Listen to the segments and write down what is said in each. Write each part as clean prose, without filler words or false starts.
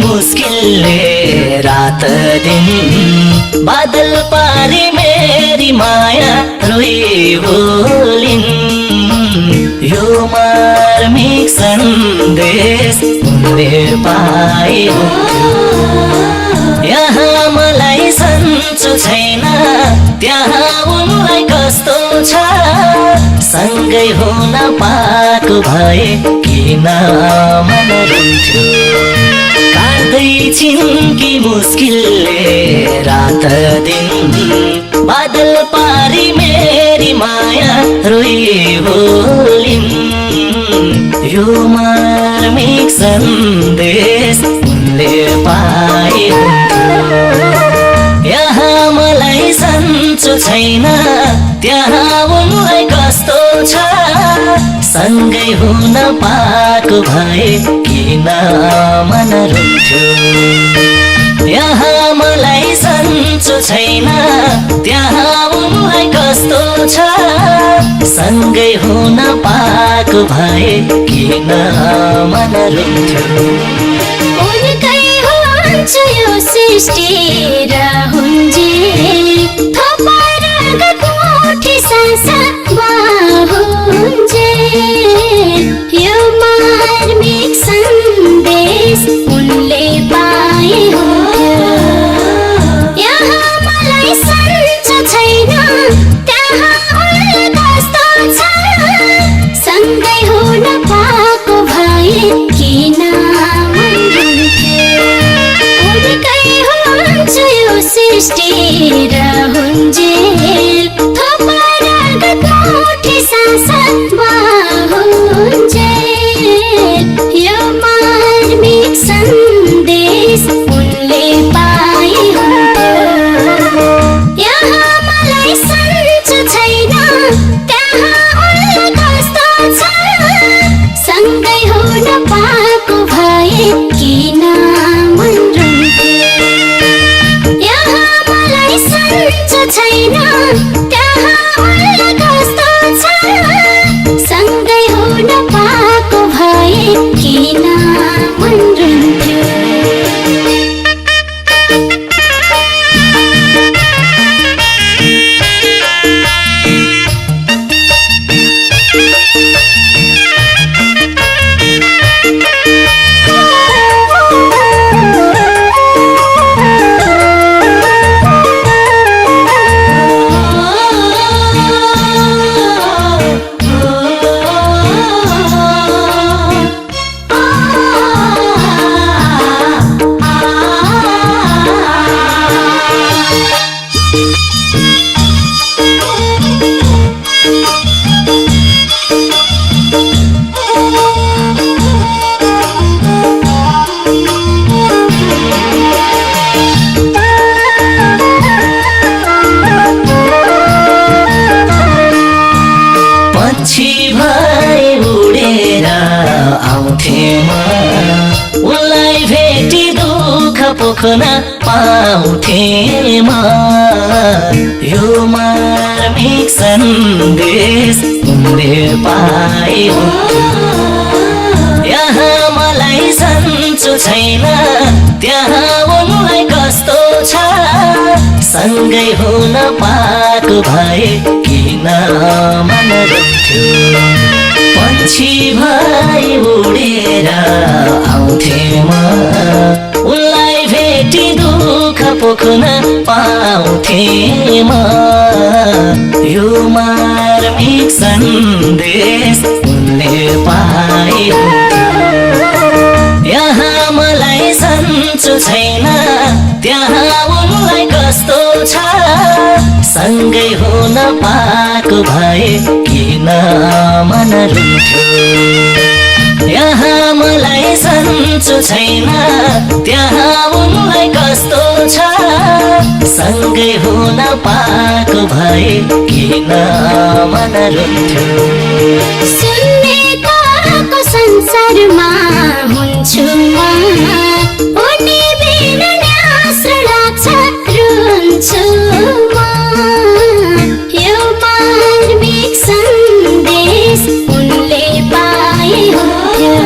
मुस्किलले रात दिन बादल पारी मेरी माया रोई बोलिन् यो मार्मिक सन्देश उनले पाए यहाँ मलाई सन्चो छैन त्यहाँ उनलाई कस्तो छ सँगै हुन पाएको भए किन मन रुन्थ्यो काट्दै छिन् कि मुस्किलले रात दिन बादल पारी मेरी माया रोई बोलिन् यो मार्मिक सन्देश उनले पाए यहाँ मलाई सन्चो छैन त्यहाँ उनलाई कस्तो छ सँगै हुन पाएको भए किन मन रुन्थ्यो यहाँ मलाई सन्चो छैन त्यहाँ उनलाई कस्तो छ सँगै हुन पाएको भए किन मन रुन्थ्यो उनकै हुन्छ यो सृष्टि र हुन्जेल थपाएर गठमुठी संसारमा हुन्जेल यो मार्मिक सन्देश उनले पाए हुन्थ्यो यहाँ मलाई सन्चो छैन त्यहाँ उनले कस्तो छ सँगै हुन पाएको भए किन मन रुन्थ्यो उनकै हुन्छ यो सृष्टि र हुन्जेल थपाएर गठमुठी संसारमा हुन्जेल यो मार्मिक सन्देश उनले पाए हुन्थ्यो यहाँ मलाई सन्चो छैन त्यहाँ उनलाई कस्तो छ सँगै हुन पाएको भए किन मन रुन्थ्यो यहाँ मलाई सन्चो छैन त्यहाँ उनलाई कस्तो छ सँगै हुन पाएको भए किन मन रुन्थ्यो उनलाई भेटी दुःख पोख्न पाउँथे म यो मार्मिक सन्देश उनले पाए यहाँ मलाई सन्चो छैन त्यहाँ उनलाई कस्तो छ सँगै हुन पाएको भए किन मन रुन्थ्यो पन्छी भई उडेर आउँथे म उनलाई भेटी दुःख पोख्न पाउँथे म मार्मिक सन्देश उनले पाए यहाँ मलाई सन्चो छैन त्यहाँ उनलाई कस्तो छ सँगै हुन पाएको भए किन मन रुन्थ्यो यहाँ मलाई सन्चो छैन त्यहाँ उनलाई कस्तो छ सँगै हुन पाएको भए किन मन रुन्थ्यो सुन्नेको संसारमा हुन्छु म उनी बिना न्यास्रो लाग्छ रुन्छु म यो मार्मिक सन्देश उनले पाए हुन्थ्यो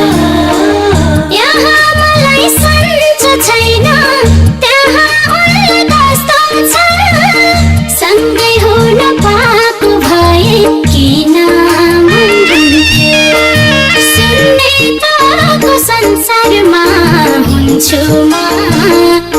यहाँ मलाई सन्चो छैन त्यहाँ उनलाई कस्तो छ सँगै हुन पाएको भए किन मन रुन्थ्यो सुन्नेको संसारमा हुन्छु म